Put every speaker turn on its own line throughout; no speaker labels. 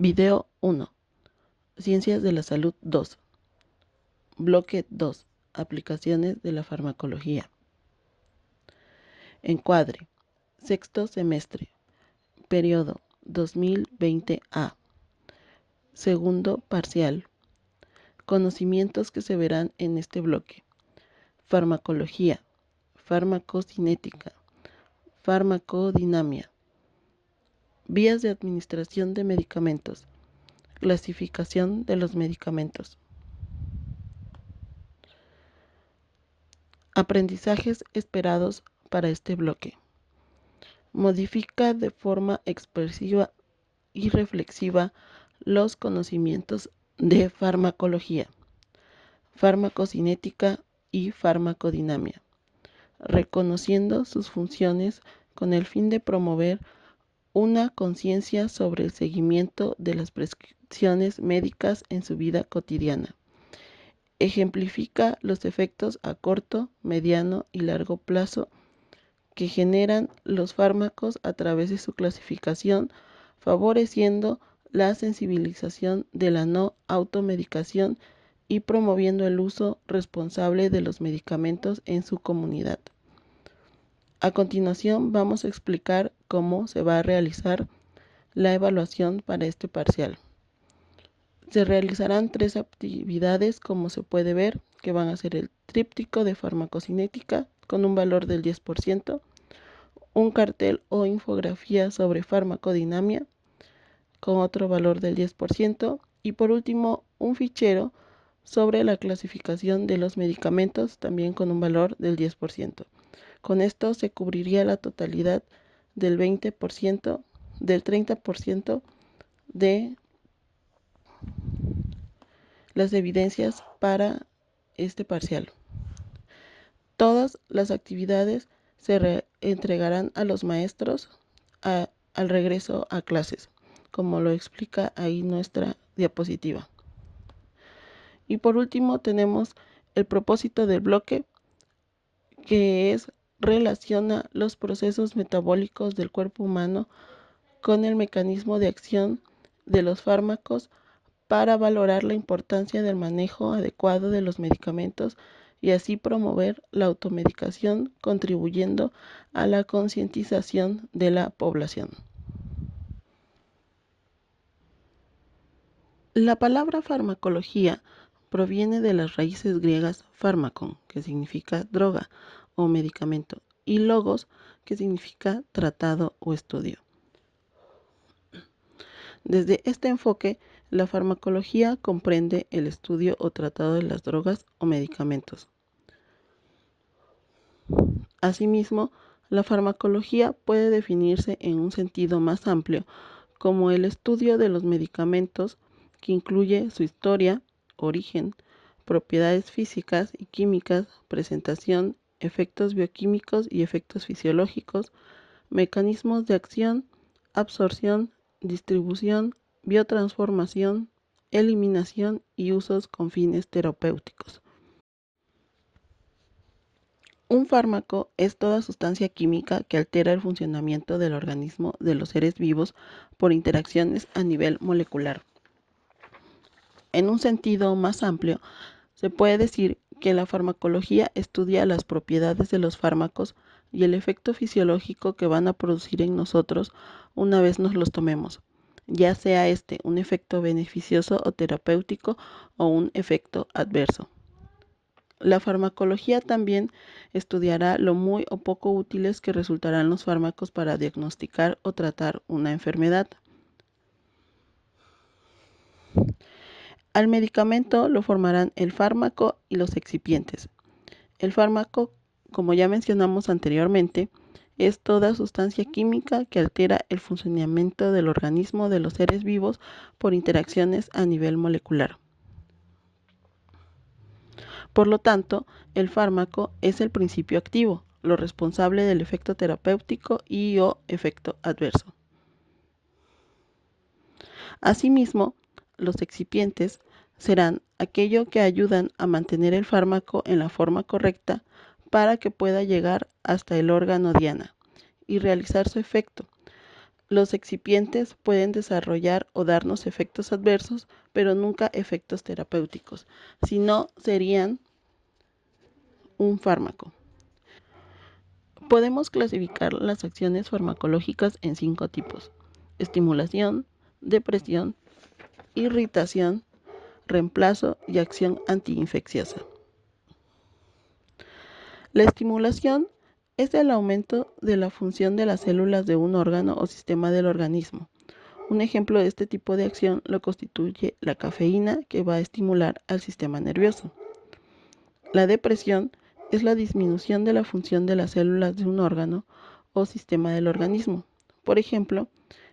Video 1. Ciencias de la Salud 2. Bloque 2. Aplicaciones de la farmacología. Encuadre. Sexto semestre. Periodo 2020A. Segundo parcial. Conocimientos que se verán en este bloque. Farmacología, farmacocinética, farmacodinamia, vías de administración de medicamentos, clasificación de los medicamentos. Aprendizajes esperados para este bloque. Modifica de forma expresiva y reflexiva los conocimientos de farmacología, farmacocinética y farmacodinamia, reconociendo sus funciones con el fin de promover una conciencia sobre el seguimiento de las prescripciones médicas en su vida cotidiana. Ejemplifica los efectos a corto, mediano y largo plazo que generan los fármacos a través de su clasificación, favoreciendo la sensibilización de la no automedicación y promoviendo el uso responsable de los medicamentos en su comunidad. A continuación vamos a explicar cómo se va a realizar la evaluación para este parcial. Se realizarán 3 actividades, como se puede ver, que van a ser el tríptico de farmacocinética con un valor del 10%, un cartel o infografía sobre farmacodinamia con otro valor del 10% y por último un fichero sobre la clasificación de los medicamentos también con un valor del 10%. Con esto se cubriría la totalidad del 20%, del 30% de las evidencias para este parcial. Todas las actividades se entregarán a los maestros al regreso a clases, como lo explica ahí nuestra diapositiva. Y por último tenemos el propósito del bloque, que es relaciona los procesos metabólicos del cuerpo humano con el mecanismo de acción de los fármacos para valorar la importancia del manejo adecuado de los medicamentos y así promover la automedicación, contribuyendo a la concientización de la población. La palabra farmacología proviene de las raíces griegas fármakon, que significa droga o medicamento, y logos, que significa tratado o estudio. Desde este enfoque, la farmacología comprende el estudio o tratado de las drogas o medicamentos. Asimismo, la farmacología puede definirse en un sentido más amplio como el estudio de los medicamentos, que incluye su historia, origen, propiedades físicas y químicas, presentación, efectos bioquímicos y efectos fisiológicos, mecanismos de acción, absorción, distribución, biotransformación, eliminación y usos con fines terapéuticos. Un fármaco es toda sustancia química que altera el funcionamiento del organismo de los seres vivos por interacciones a nivel molecular. En un sentido más amplio, se puede decir que la farmacología estudia las propiedades de los fármacos y el efecto fisiológico que van a producir en nosotros una vez nos los tomemos, ya sea este un efecto beneficioso o terapéutico o un efecto adverso. La farmacología también estudiará lo muy o poco útiles que resultarán los fármacos para diagnosticar o tratar una enfermedad. Al medicamento lo formarán el fármaco y los excipientes. El fármaco, como ya mencionamos anteriormente, es toda sustancia química que altera el funcionamiento del organismo de los seres vivos por interacciones a nivel molecular. Por lo tanto, el fármaco es el principio activo, lo responsable del efecto terapéutico y o efecto adverso. Asimismo, los excipientes serán aquello que ayudan a mantener el fármaco en la forma correcta para que pueda llegar hasta el órgano diana y realizar su efecto. Los excipientes pueden desarrollar o darnos efectos adversos, pero nunca efectos terapéuticos, si no serían un fármaco. Podemos clasificar las acciones farmacológicas en 5 tipos: estimulación, depresión, irritación, reemplazo y acción antiinfecciosa. La estimulación es el aumento de la función de las células de un órgano o sistema del organismo. Un ejemplo de este tipo de acción lo constituye la cafeína, que va a estimular al sistema nervioso. La depresión es la disminución de la función de las células de un órgano o sistema del organismo. Por ejemplo,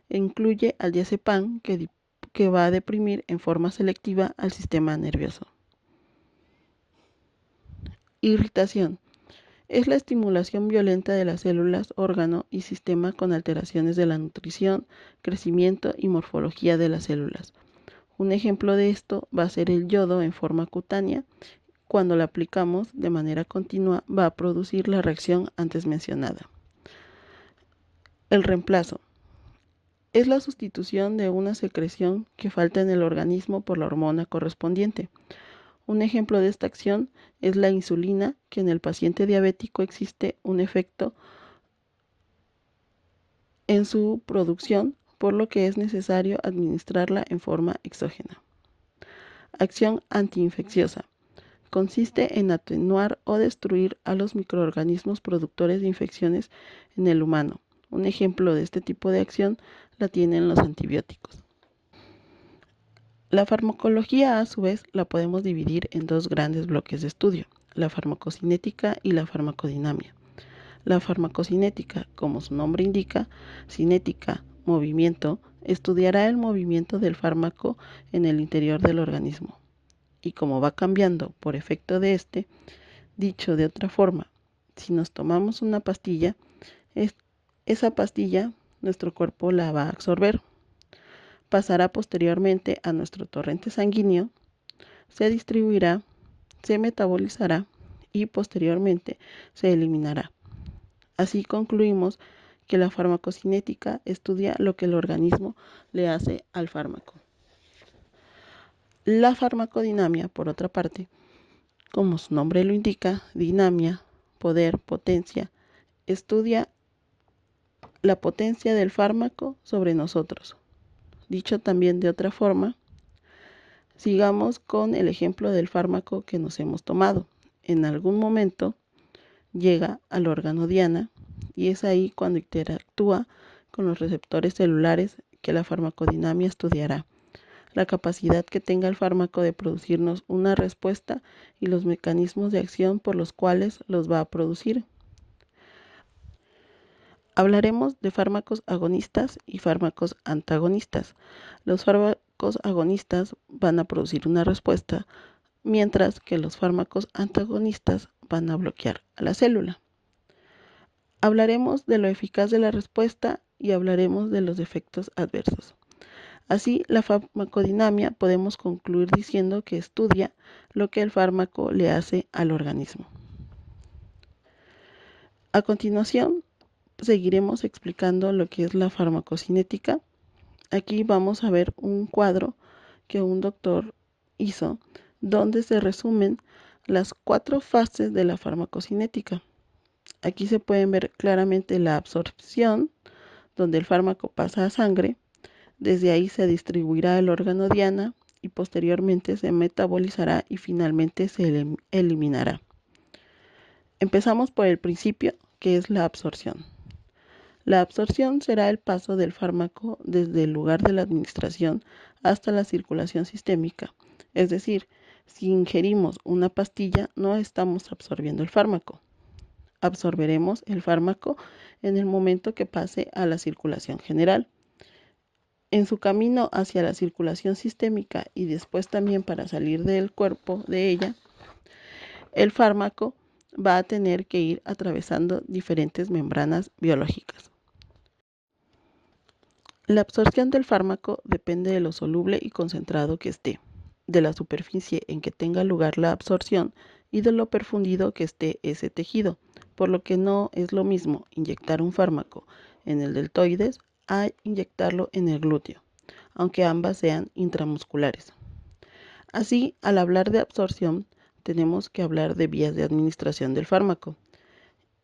incluye al diazepam, que va a deprimir en forma selectiva al sistema nervioso. Irritación es la estimulación violenta de las células, órgano y sistema con alteraciones de la nutrición, crecimiento y morfología de las células. Un ejemplo de esto va a ser el yodo en forma cutánea. Cuando lo aplicamos de manera continua, va a producir la reacción antes mencionada. El reemplazo es la sustitución de una secreción que falta en el organismo por la hormona correspondiente. Un ejemplo de esta acción es la insulina, que en el paciente diabético existe un efecto en su producción, por lo que es necesario administrarla en forma exógena. Acción antiinfecciosa. Consiste en atenuar o destruir a los microorganismos productores de infecciones en el humano. Un ejemplo de este tipo de acción la tienen los antibióticos. La farmacología, a su vez, la podemos dividir en dos grandes bloques de estudio: la farmacocinética y la farmacodinamia. La farmacocinética, como su nombre indica, cinética, movimiento, estudiará el movimiento del fármaco en el interior del organismo. Y como va cambiando por efecto de este, dicho de otra forma, si nos tomamos una pastilla, esa pastilla nuestro cuerpo la va a absorber, pasará posteriormente a nuestro torrente sanguíneo, se distribuirá, se metabolizará y posteriormente se eliminará. Así concluimos que la farmacocinética estudia lo que el organismo le hace al fármaco. La farmacodinamia, por otra parte, como su nombre lo indica, dinamia, poder, potencia, estudia la potencia del fármaco sobre nosotros. Dicho también de otra forma, sigamos con el ejemplo del fármaco que nos hemos tomado. En algún momento llega al órgano diana y es ahí cuando interactúa con los receptores celulares que la farmacodinamia estudiará, la capacidad que tenga el fármaco de producirnos una respuesta y los mecanismos de acción por los cuales los va a producir. Hablaremos de fármacos agonistas y fármacos antagonistas. Los fármacos agonistas van a producir una respuesta, mientras que los fármacos antagonistas van a bloquear a la célula. Hablaremos de lo eficaz de la respuesta y hablaremos de los efectos adversos. Así, la farmacodinamia podemos concluir diciendo que estudia lo que el fármaco le hace al organismo. A continuación, seguiremos explicando lo que es la farmacocinética. Aquí vamos a ver un cuadro que un doctor hizo, donde se resumen las 4 fases de la farmacocinética. Aquí se pueden ver claramente la absorción, donde el fármaco pasa a sangre. Desde ahí se distribuirá al órgano diana y posteriormente se metabolizará y finalmente se eliminará. Empezamos por el principio, que es la absorción. La absorción será el paso del fármaco desde el lugar de la administración hasta la circulación sistémica. Es decir, si ingerimos una pastilla, no estamos absorbiendo el fármaco. Absorberemos el fármaco en el momento que pase a la circulación general. En su camino hacia la circulación sistémica y después también para salir del cuerpo de ella, el fármaco va a tener que ir atravesando diferentes membranas biológicas. La absorción del fármaco depende de lo soluble y concentrado que esté, de la superficie en que tenga lugar la absorción y de lo perfundido que esté ese tejido, por lo que no es lo mismo inyectar un fármaco en el deltoides a inyectarlo en el glúteo, aunque ambas sean intramusculares. Así, al hablar de absorción, tenemos que hablar de vías de administración del fármaco.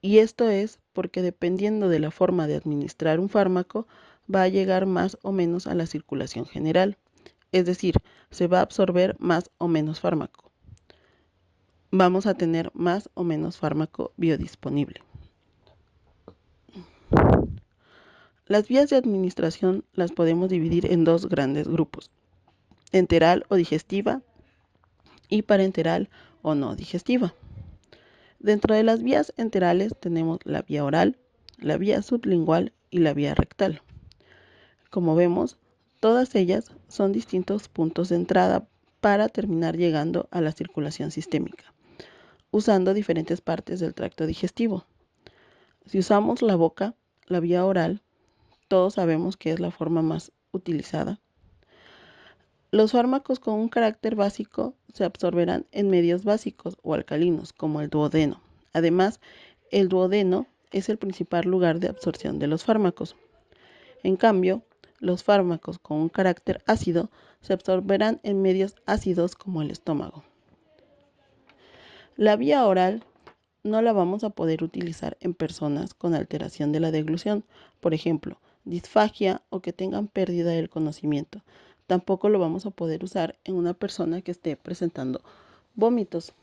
Y esto es porque dependiendo de la forma de administrar un fármaco, va a llegar más o menos a la circulación general. Es decir, se va a absorber más o menos fármaco. Vamos a tener más o menos fármaco biodisponible. Las vías de administración las podemos dividir en dos grandes grupos: enteral o digestiva y parenteral o no digestiva. Dentro de las vías enterales tenemos la vía oral, la vía sublingual y la vía rectal. Como vemos, todas ellas son distintos puntos de entrada para terminar llegando a la circulación sistémica, usando diferentes partes del tracto digestivo. Si usamos la boca, la vía oral, todos sabemos que es la forma más utilizada. Los fármacos con un carácter básico se absorberán en medios básicos o alcalinos, como el duodeno. Además, el duodeno es el principal lugar de absorción de los fármacos. En cambio, los fármacos con un carácter ácido se absorberán en medios ácidos como el estómago. La vía oral no la vamos a poder utilizar en personas con alteración de la deglución, por ejemplo, disfagia o que tengan pérdida del conocimiento. Tampoco lo vamos a poder usar en una persona que esté presentando vómitos.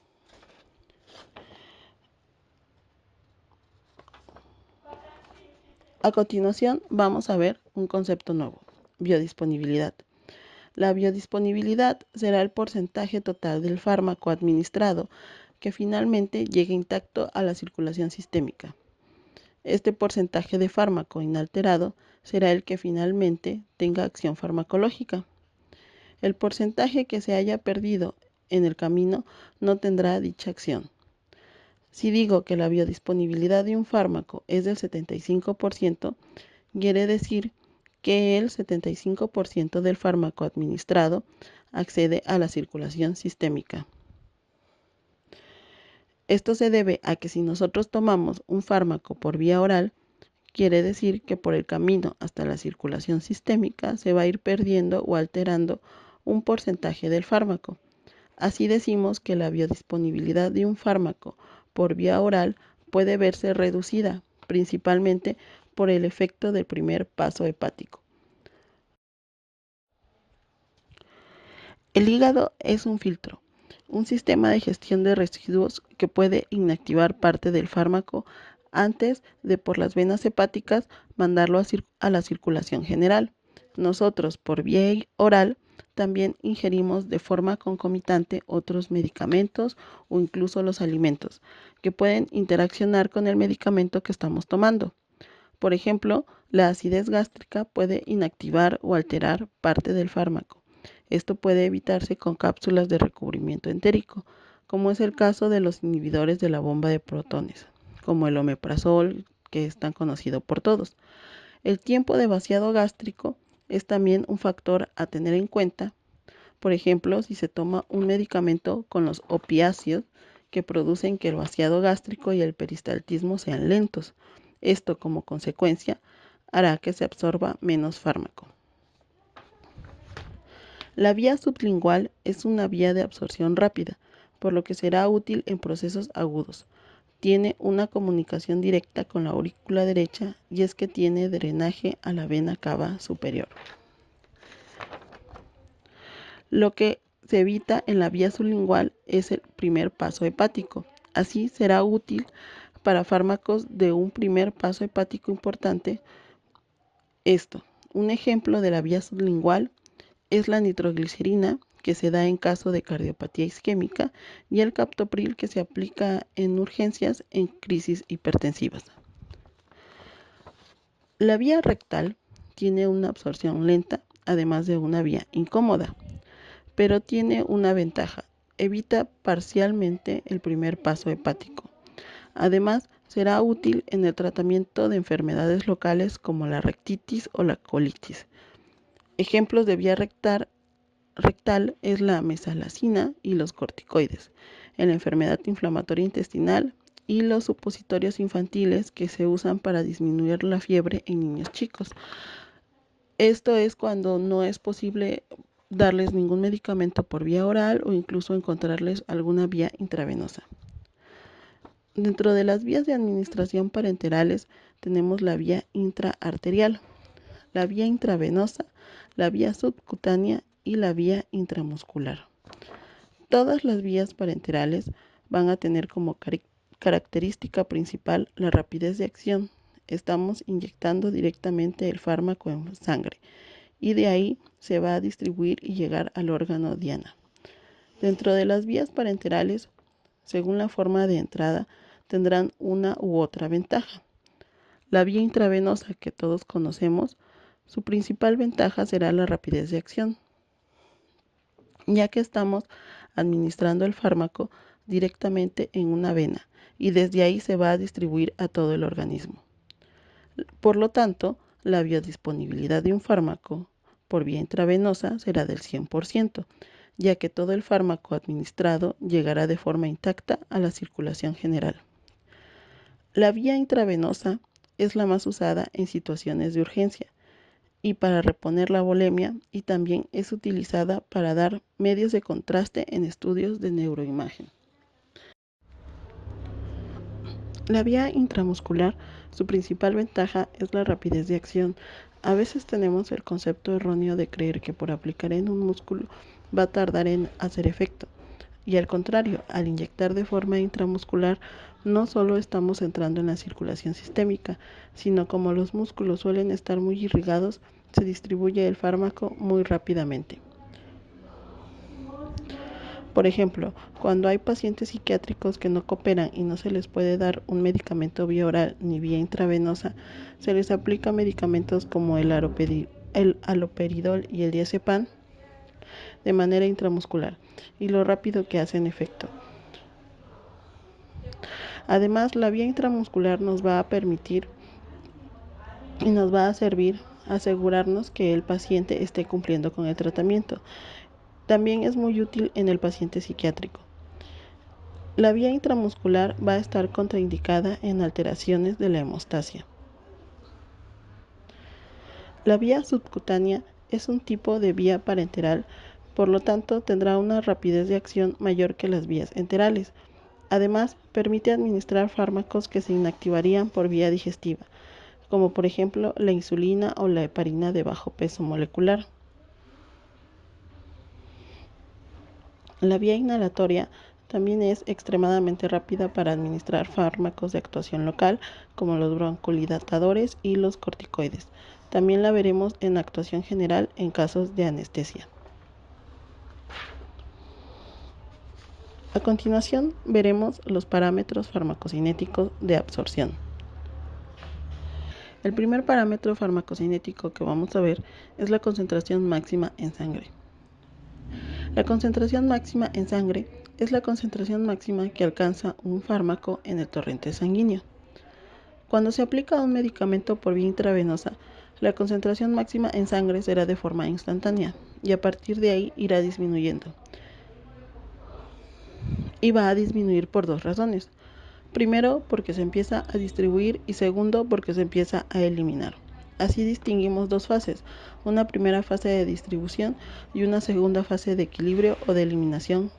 A continuación vamos a ver un concepto nuevo: biodisponibilidad. La biodisponibilidad será el porcentaje total del fármaco administrado que finalmente llegue intacto a la circulación sistémica. Este porcentaje de fármaco inalterado será el que finalmente tenga acción farmacológica. El porcentaje que se haya perdido en el camino no tendrá dicha acción. Si digo que la biodisponibilidad de un fármaco es del 75%, quiere decir que el 75% del fármaco administrado accede a la circulación sistémica. Esto se debe a que si nosotros tomamos un fármaco por vía oral, quiere decir que por el camino hasta la circulación sistémica se va a ir perdiendo o alterando un porcentaje del fármaco. Así decimos que la biodisponibilidad de un fármaco por vía oral puede verse reducida, principalmente por el efecto del primer paso hepático. El hígado es un filtro, un sistema de gestión de residuos que puede inactivar parte del fármaco antes de por las venas hepáticas mandarlo a la circulación general. Nosotros, por vía oral, también ingerimos de forma concomitante otros medicamentos o incluso los alimentos que pueden interaccionar con el medicamento que estamos tomando. Por ejemplo, la acidez gástrica puede inactivar o alterar parte del fármaco. Esto puede evitarse con cápsulas de recubrimiento entérico, como es el caso de los inhibidores de la bomba de protones, como el omeprazol, que es tan conocido por todos. El tiempo de vaciado gástrico es también un factor a tener en cuenta. Por ejemplo, si se toma un medicamento con los opiáceos que producen que el vaciado gástrico y el peristaltismo sean lentos. Esto, como consecuencia, hará que se absorba menos fármaco. La vía sublingual es una vía de absorción rápida, por lo que será útil en procesos agudos. Tiene una comunicación directa con la aurícula derecha y es que tiene drenaje a la vena cava superior. Lo que se evita en la vía sublingual es el primer paso hepático. Así será útil para fármacos de un primer paso hepático importante. Un ejemplo de la vía sublingual es la nitroglicerina, que se da en caso de cardiopatía isquémica, y el captopril, que se aplica en urgencias en crisis hipertensivas. La vía rectal tiene una absorción lenta, además de una vía incómoda, pero tiene una ventaja: evita parcialmente el primer paso hepático. Además, será útil en el tratamiento de enfermedades locales como la rectitis o la colitis. Ejemplos de vía rectal es la mesalazina y los corticoides, en la enfermedad inflamatoria intestinal, y los supositorios infantiles que se usan para disminuir la fiebre en niños chicos. Esto es cuando no es posible darles ningún medicamento por vía oral o incluso encontrarles alguna vía intravenosa. Dentro de las vías de administración parenterales tenemos la vía intraarterial, la vía intravenosa, la vía subcutánea y la vía intramuscular. Todas las vías parenterales van a tener como característica principal la rapidez de acción. Estamos inyectando directamente el fármaco en sangre y de ahí se va a distribuir y llegar al órgano diana. Dentro de las vías parenterales, según la forma de entrada, tendrán una u otra ventaja. La vía intravenosa que todos conocemos, su principal ventaja será la rapidez de acción, ya que estamos administrando el fármaco directamente en una vena y desde ahí se va a distribuir a todo el organismo. Por lo tanto, la biodisponibilidad de un fármaco por vía intravenosa será del 100%, ya que todo el fármaco administrado llegará de forma intacta a la circulación general. La vía intravenosa es la más usada en situaciones de urgencia y para reponer la volemia, y también es utilizada para dar medios de contraste en estudios de neuroimagen. La vía intramuscular, su principal ventaja es la rapidez de acción. A veces tenemos el concepto erróneo de creer que por aplicar en un músculo va a tardar en hacer efecto. Y al contrario, al inyectar de forma intramuscular, no solo estamos entrando en la circulación sistémica, sino como los músculos suelen estar muy irrigados, se distribuye el fármaco muy rápidamente. Por ejemplo, cuando hay pacientes psiquiátricos que no cooperan y no se les puede dar un medicamento vía oral ni vía intravenosa, se les aplica medicamentos como el haloperidol y el diazepam de manera intramuscular y lo rápido que hacen efecto. Además, la vía intramuscular nos va a permitir y nos va a servir a asegurarnos que el paciente esté cumpliendo con el tratamiento. También es muy útil en el paciente psiquiátrico. La vía intramuscular va a estar contraindicada en alteraciones de la hemostasia. La vía subcutánea es un tipo de vía parenteral, por lo tanto tendrá una rapidez de acción mayor que las vías enterales. Además, permite administrar fármacos que se inactivarían por vía digestiva, como por ejemplo la insulina o la heparina de bajo peso molecular. La vía inhalatoria también es extremadamente rápida para administrar fármacos de actuación local, como los broncodilatadores y los corticoides. También la veremos en actuación general en casos de anestesia. A continuación, veremos los parámetros farmacocinéticos de absorción. El primer parámetro farmacocinético que vamos a ver es la concentración máxima en sangre. La concentración máxima en sangre es la concentración máxima que alcanza un fármaco en el torrente sanguíneo. Cuando se aplica un medicamento por vía intravenosa, la concentración máxima en sangre será de forma instantánea y a partir de ahí irá disminuyendo. Y va a disminuir por dos razones. Primero, porque se empieza a distribuir y segundo, porque se empieza a eliminar. Así distinguimos dos fases, una primera fase de distribución y una segunda fase de equilibrio o de eliminación.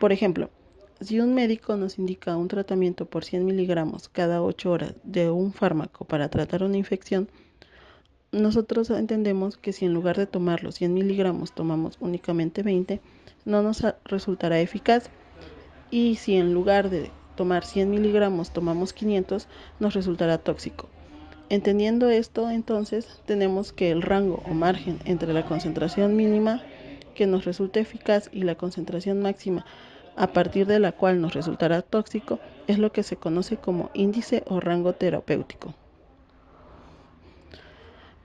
Por ejemplo, si un médico nos indica un tratamiento por 100 miligramos cada 8 horas de un fármaco para tratar una infección, nosotros entendemos que si en lugar de tomar los 100 miligramos tomamos únicamente 20, no nos resultará eficaz. Y si en lugar de tomar 100 miligramos tomamos 500, nos resultará tóxico. Entendiendo esto, entonces, tenemos que el rango o margen entre la concentración mínima que nos resulta eficaz y la concentración máxima a partir de la cual nos resultará tóxico es lo que se conoce como índice o rango terapéutico.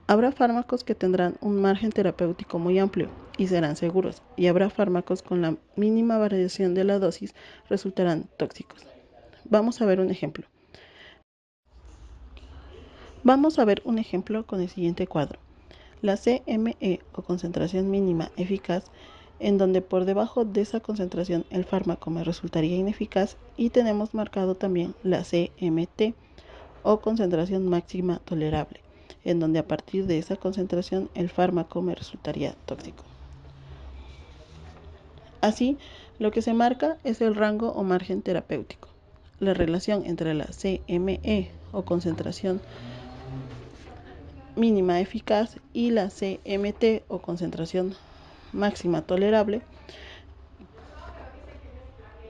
Habrá fármacos que tendrán un margen terapéutico muy amplio y serán seguros, y habrá fármacos con la mínima variación de la dosis resultarán tóxicos. Vamos a ver un ejemplo. Con el siguiente cuadro. La CME o concentración mínima eficaz, en donde por debajo de esa concentración el fármaco me resultaría ineficaz, y tenemos marcado también la CMT o concentración máxima tolerable, en donde a partir de esa concentración el fármaco me resultaría tóxico. Así, lo que se marca es el rango o margen terapéutico. La relación entre la CME o concentración mínima eficaz y la CMT o concentración máxima tolerable,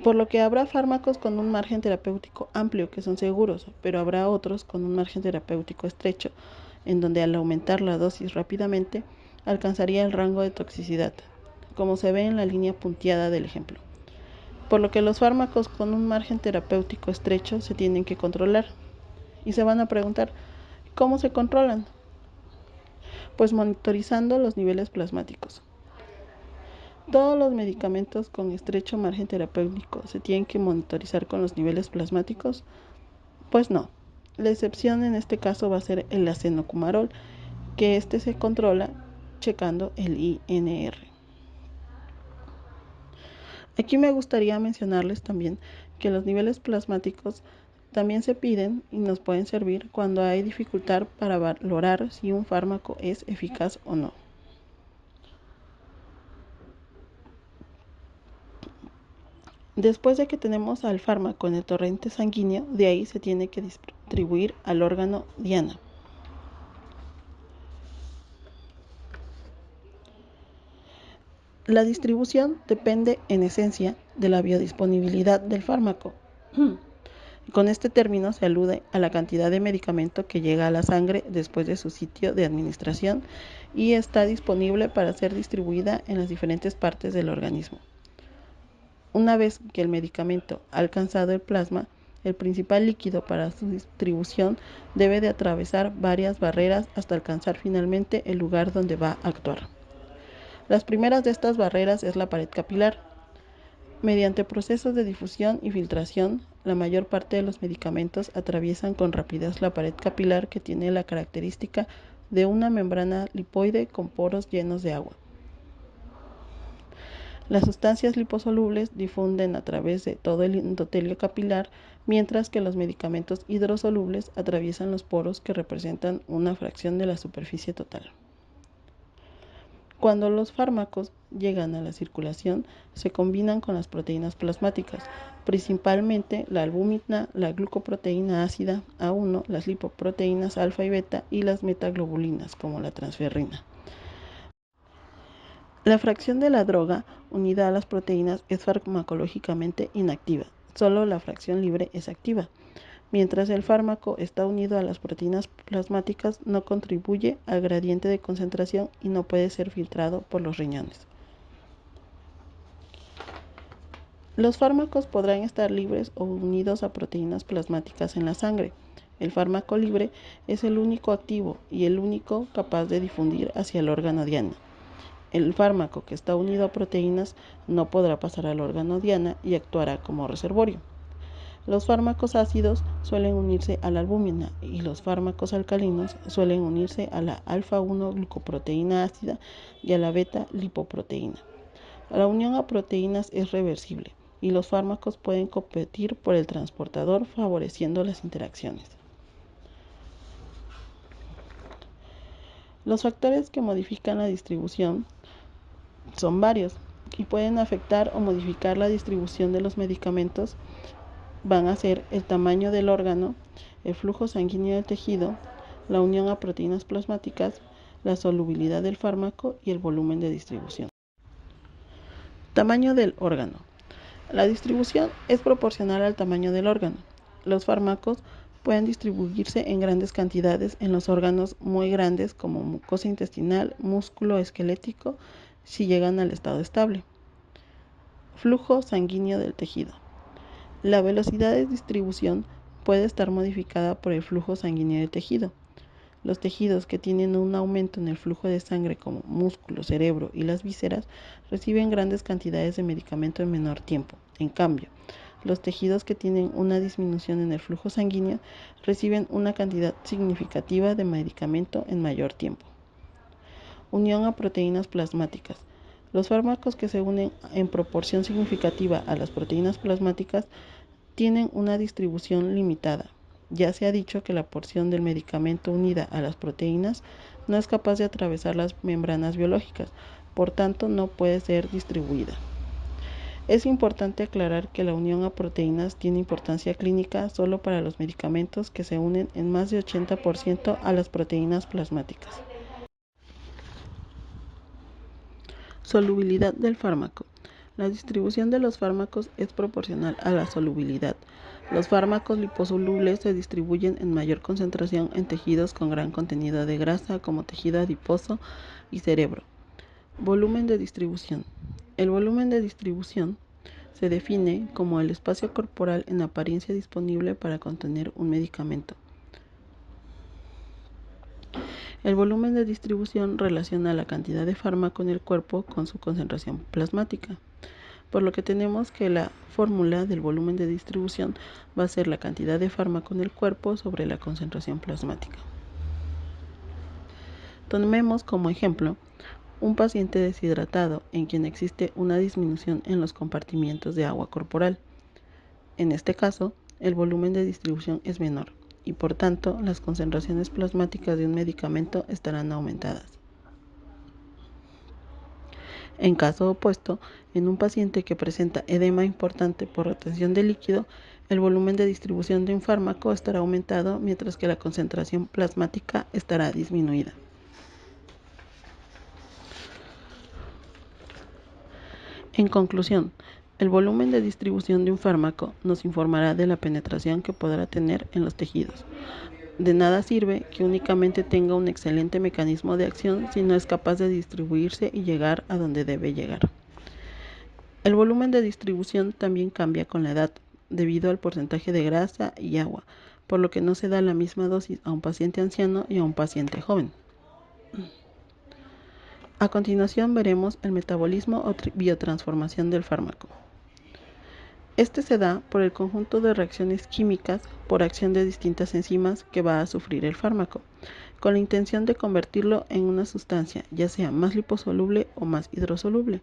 por lo que habrá fármacos con un margen terapéutico amplio que son seguros, pero habrá otros con un margen terapéutico estrecho, en donde al aumentar la dosis rápidamente alcanzaría el rango de toxicidad, como se ve en la línea punteada del ejemplo. Por lo que los fármacos con un margen terapéutico estrecho se tienen que controlar. Y se van a preguntar, ¿cómo se controlan? Pues monitorizando los niveles plasmáticos. Todos los medicamentos con estrecho margen terapéutico se tienen que monitorizar con los niveles plasmáticos. Pues no. La excepción en este caso va a ser el acenocumarol, que se controla checando el INR. Aquí me gustaría mencionarles también que los niveles plasmáticos también se piden y nos pueden servir cuando hay dificultad para valorar si un fármaco es eficaz o no. Después de que tenemos al fármaco en el torrente sanguíneo, de ahí se tiene que distribuir al órgano diana. La distribución depende, en esencia, de la biodisponibilidad del fármaco. Con este término se alude a la cantidad de medicamento que llega a la sangre después de su sitio de administración y está disponible para ser distribuida en las diferentes partes del organismo. Una vez que el medicamento ha alcanzado el plasma, el principal líquido para su distribución debe de atravesar varias barreras hasta alcanzar finalmente el lugar donde va a actuar. Las primeras de estas barreras es la pared capilar. Mediante procesos de difusión y filtración, la mayor parte de los medicamentos atraviesan con rapidez la pared capilar, que tiene la característica de una membrana lipoide con poros llenos de agua. Las sustancias liposolubles difunden a través de todo el endotelio capilar, mientras que los medicamentos hidrosolubles atraviesan los poros, que representan una fracción de la superficie total. Cuando los fármacos llegan a la circulación, se combinan con las proteínas plasmáticas, principalmente la albúmina, la glucoproteína ácida A1, las lipoproteínas alfa y beta y las metaglobulinas, como la transferrina. La fracción de la droga unida a las proteínas es farmacológicamente inactiva, solo la fracción libre es activa. Mientras el fármaco está unido a las proteínas plasmáticas, no contribuye al gradiente de concentración y no puede ser filtrado por los riñones. Los fármacos podrán estar libres o unidos a proteínas plasmáticas en la sangre. El fármaco libre es el único activo y el único capaz de difundir hacia el órgano diana. El fármaco que está unido a proteínas no podrá pasar al órgano diana y actuará como reservorio. Los fármacos ácidos suelen unirse a la albúmina y los fármacos alcalinos suelen unirse a la alfa-1 glucoproteína ácida y a la beta-lipoproteína. La unión a proteínas es reversible y los fármacos pueden competir por el transportador, favoreciendo las interacciones. Los factores que modifican la distribución son varios y pueden afectar o modificar la distribución de los medicamentos. Van a ser el tamaño del órgano, el flujo sanguíneo del tejido, la unión a proteínas plasmáticas, la solubilidad del fármaco y el volumen de distribución. Tamaño del órgano. La distribución es proporcional al tamaño del órgano. Los fármacos pueden distribuirse en grandes cantidades en los órganos muy grandes como mucosa intestinal, músculo esquelético, si llegan al estado estable. Flujo sanguíneo del tejido. La velocidad de distribución puede estar modificada por el flujo sanguíneo del tejido. Los tejidos que tienen un aumento en el flujo de sangre, como músculo, cerebro y las vísceras, reciben grandes cantidades de medicamento en menor tiempo. En cambio, los tejidos que tienen una disminución en el flujo sanguíneo reciben una cantidad significativa de medicamento en mayor tiempo. Unión a proteínas plasmáticas. Los fármacos que se unen en proporción significativa a las proteínas plasmáticas tienen una distribución limitada. Ya se ha dicho que la porción del medicamento unida a las proteínas no es capaz de atravesar las membranas biológicas, por tanto no puede ser distribuida. Es importante aclarar que la unión a proteínas tiene importancia clínica solo para los medicamentos que se unen en más de 80% a las proteínas plasmáticas. Solubilidad del fármaco. La distribución de los fármacos es proporcional a la solubilidad. Los fármacos liposolubles se distribuyen en mayor concentración en tejidos con gran contenido de grasa, como tejido adiposo y cerebro. Volumen de distribución. El volumen de distribución se define como el espacio corporal en apariencia disponible para contener un medicamento. El volumen de distribución relaciona la cantidad de fármaco en el cuerpo con su concentración plasmática, por lo que tenemos que la fórmula del volumen de distribución va a ser la cantidad de fármaco en el cuerpo sobre la concentración plasmática. Tomemos como ejemplo un paciente deshidratado en quien existe una disminución en los compartimientos de agua corporal. En este caso, el volumen de distribución es menor y por tanto las concentraciones plasmáticas de un medicamento estarán aumentadas. En caso opuesto, en un paciente que presenta edema importante por retención de líquido, el volumen de distribución de un fármaco estará aumentado mientras que la concentración plasmática estará disminuida. En conclusión, el volumen de distribución de un fármaco nos informará de la penetración que podrá tener en los tejidos. De nada sirve que únicamente tenga un excelente mecanismo de acción si no es capaz de distribuirse y llegar a donde debe llegar. El volumen de distribución también cambia con la edad, debido al porcentaje de grasa y agua, por lo que no se da la misma dosis a un paciente anciano y a un paciente joven. A continuación veremos el metabolismo o biotransformación del fármaco. Este se da por el conjunto de reacciones químicas por acción de distintas enzimas que va a sufrir el fármaco, con la intención de convertirlo en una sustancia, ya sea más liposoluble o más hidrosoluble.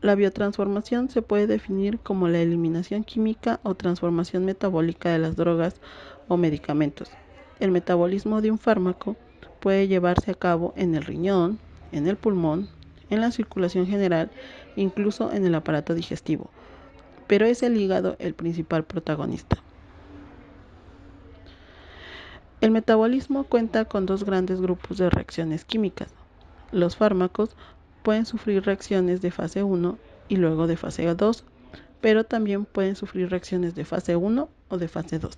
La biotransformación se puede definir como la eliminación química o transformación metabólica de las drogas o medicamentos. El metabolismo de un fármaco puede llevarse a cabo en el riñón, en el pulmón, en la circulación general, incluso en el aparato digestivo, pero es el hígado el principal protagonista. El metabolismo cuenta con dos grandes grupos de reacciones químicas. Los fármacos pueden sufrir reacciones de fase 1 y luego de fase 2, pero también pueden sufrir reacciones de fase 1 o de fase 2.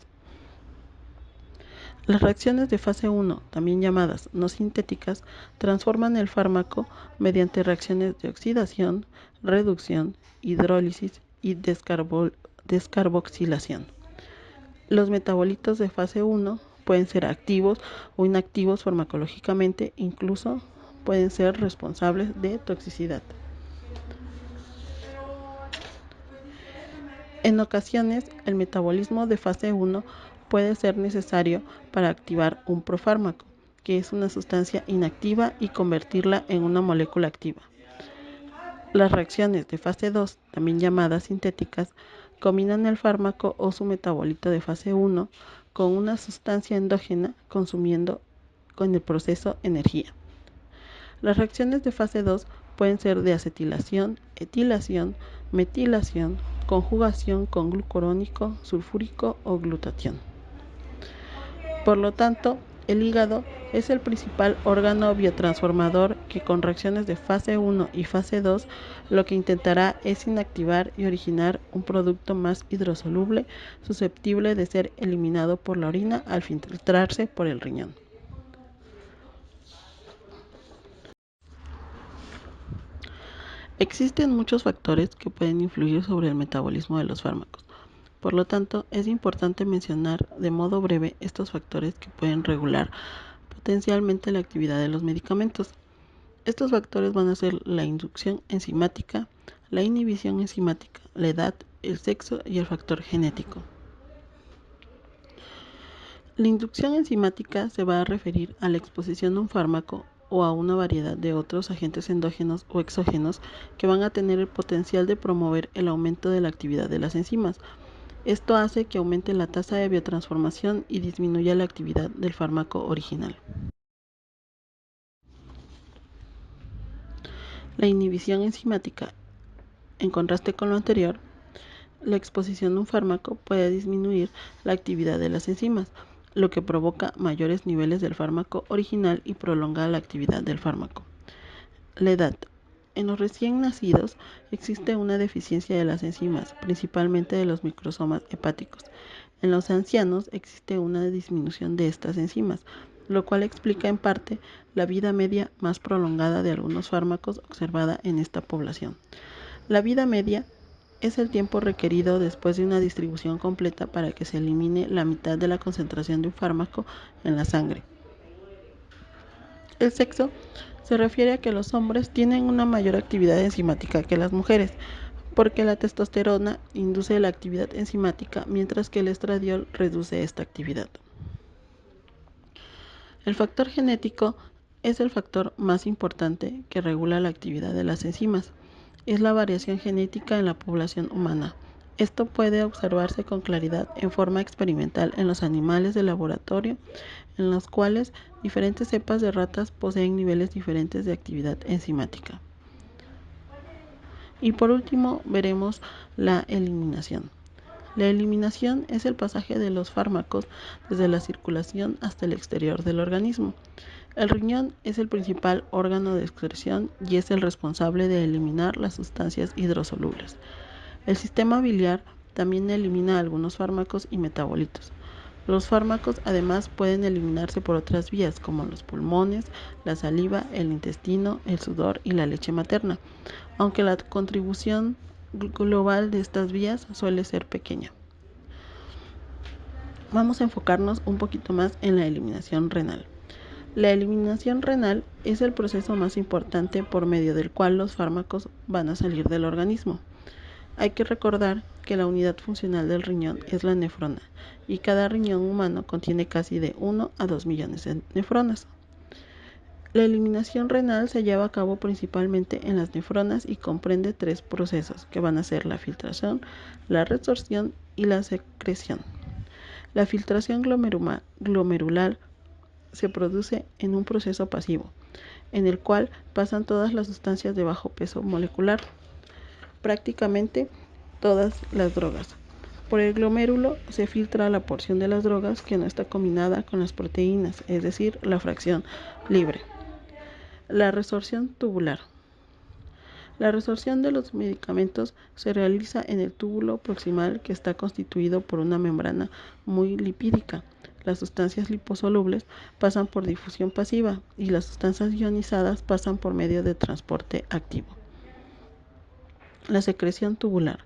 Las reacciones de fase 1, también llamadas no sintéticas, transforman el fármaco mediante reacciones de oxidación, reducción, hidrólisis y descarboxilación. Los metabolitos de fase 1 pueden ser activos o inactivos farmacológicamente, incluso pueden ser responsables de toxicidad. En ocasiones, el metabolismo de fase 1 puede ser necesario para activar un profármaco, que es una sustancia inactiva, y convertirla en una molécula activa. Las reacciones de fase 2, también llamadas sintéticas, combinan el fármaco o su metabolito de fase 1 con una sustancia endógena, consumiendo con el proceso energía. Las reacciones de fase 2 pueden ser de acetilación, etilación, metilación, conjugación con glucurónico, sulfúrico o glutatión. Por lo tanto, el hígado es el principal órgano biotransformador que con reacciones de fase 1 y fase 2 lo que intentará es inactivar y originar un producto más hidrosoluble susceptible de ser eliminado por la orina al filtrarse por el riñón. Existen muchos factores que pueden influir sobre el metabolismo de los fármacos. Por lo tanto, es importante mencionar de modo breve estos factores que pueden regular potencialmente la actividad de los medicamentos. Estos factores van a ser la inducción enzimática, la inhibición enzimática, la edad, el sexo y el factor genético. La inducción enzimática se va a referir a la exposición a un fármaco o a una variedad de otros agentes endógenos o exógenos que van a tener el potencial de promover el aumento de la actividad de las enzimas. Esto hace que aumente la tasa de biotransformación y disminuya la actividad del fármaco original. La inhibición enzimática. En contraste con lo anterior, la exposición de un fármaco puede disminuir la actividad de las enzimas, lo que provoca mayores niveles del fármaco original y prolonga la actividad del fármaco. La edad. En los recién nacidos existe una deficiencia de las enzimas, principalmente de los microsomas hepáticos. En los ancianos existe una disminución de estas enzimas, lo cual explica en parte la vida media más prolongada de algunos fármacos observada en esta población. La vida media es el tiempo requerido después de una distribución completa para que se elimine la mitad de la concentración de un fármaco en la sangre. El sexo se refiere a que los hombres tienen una mayor actividad enzimática que las mujeres, porque la testosterona induce la actividad enzimática, mientras que el estradiol reduce esta actividad. El factor genético es el factor más importante que regula la actividad de las enzimas. Es la variación genética en la población humana. Esto puede observarse con claridad en forma experimental en los animales de laboratorio, en los cuales diferentes cepas de ratas poseen niveles diferentes de actividad enzimática. Y por último, veremos la eliminación. La eliminación es el pasaje de los fármacos desde la circulación hasta el exterior del organismo. El riñón es el principal órgano de excreción y es el responsable de eliminar las sustancias hidrosolubles. El sistema biliar también elimina algunos fármacos y metabolitos. Los fármacos además pueden eliminarse por otras vías como los pulmones, la saliva, el intestino, el sudor y la leche materna, aunque la contribución global de estas vías suele ser pequeña. Vamos a enfocarnos un poquito más en la eliminación renal. La eliminación renal es el proceso más importante por medio del cual los fármacos van a salir del organismo. Hay que recordar que la unidad funcional del riñón es la nefrona y cada riñón humano contiene casi de 1 a 2 millones de nefronas. La eliminación renal se lleva a cabo principalmente en las nefronas y comprende 3 procesos que van a ser la filtración, la resorción y la secreción. La filtración glomerular se produce en un proceso pasivo, en el cual pasan todas las sustancias de bajo peso molecular, prácticamente todas las drogas. Por el glomérulo se filtra la porción de las drogas que no está combinada con las proteínas, es decir, la fracción libre. La resorción tubular. La resorción de los medicamentos se realiza en el túbulo proximal, que está constituido por una membrana muy lipídica. Las sustancias liposolubles pasan por difusión pasiva y las sustancias ionizadas pasan por medio de transporte activo. La secreción tubular.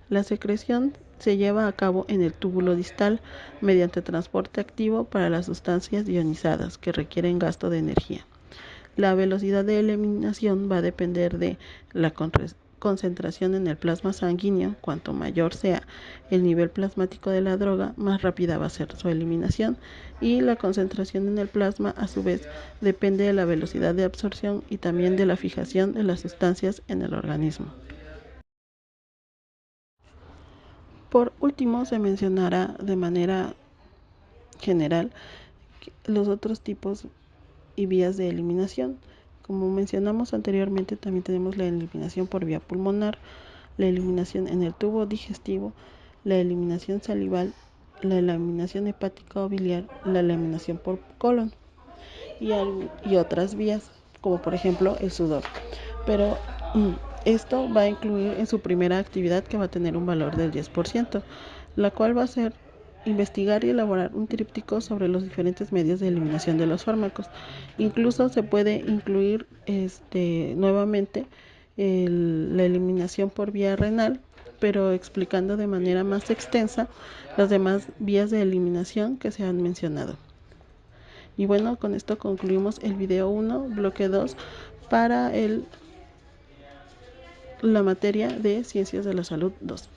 La secreción se lleva a cabo en el túbulo distal mediante transporte activo para las sustancias ionizadas que requieren gasto de energía. La velocidad de eliminación va a depender de la concentración en el plasma sanguíneo. Cuanto mayor sea el nivel plasmático de la droga, más rápida va a ser su eliminación, y la concentración en el plasma a su vez depende de la velocidad de absorción y también de la fijación de las sustancias en el organismo. Por último, se mencionará de manera general los otros tipos y vías de eliminación. Como mencionamos anteriormente, también tenemos la eliminación por vía pulmonar, la eliminación en el tubo digestivo, la eliminación salival, la eliminación hepática o biliar, la eliminación por colon y otras vías, como por ejemplo el sudor. Pero esto va a incluir en su primera actividad, que va a tener un valor del 10%, la cual va a ser investigar y elaborar un tríptico sobre los diferentes medios de eliminación de los fármacos. Incluso se puede incluir nuevamente la eliminación por vía renal, pero explicando de manera más extensa las demás vías de eliminación que se han mencionado. Y bueno, con esto concluimos el video 1, bloque 2, para la materia de Ciencias de la Salud 2.